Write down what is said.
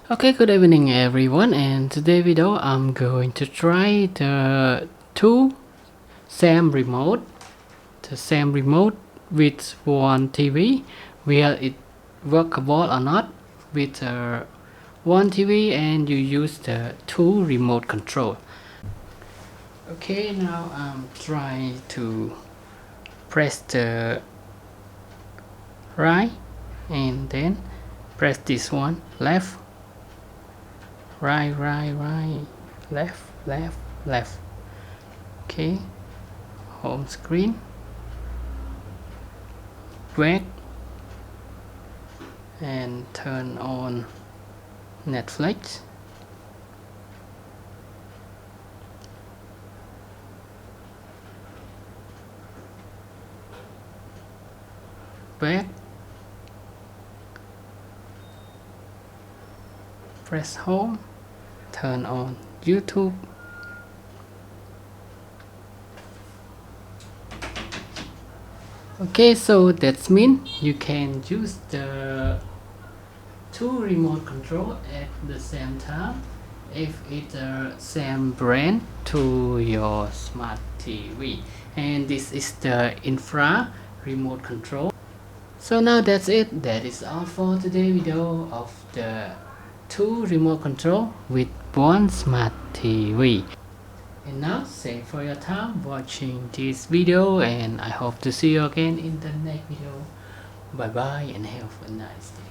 Okay, good evening everyone, and today video I'm going to try the two same remote with one TV, where it workable or not with one TV and you use the two remote control. Okay, now I'm trying to press the right and then press this one left, right, left, left. Okay, home screen, back, and turn on Netflix. Back, press home, turn on YouTube. Okay, so that means you can use the two remote control at the same time if it's the same brand to your smart TV. And this is the infra remote control. So now that's it. That is all for today's video of the two remote control with one smart TV. And now thanks for your time watching this video, and I hope to see you again in the next video. Bye bye and have a nice day.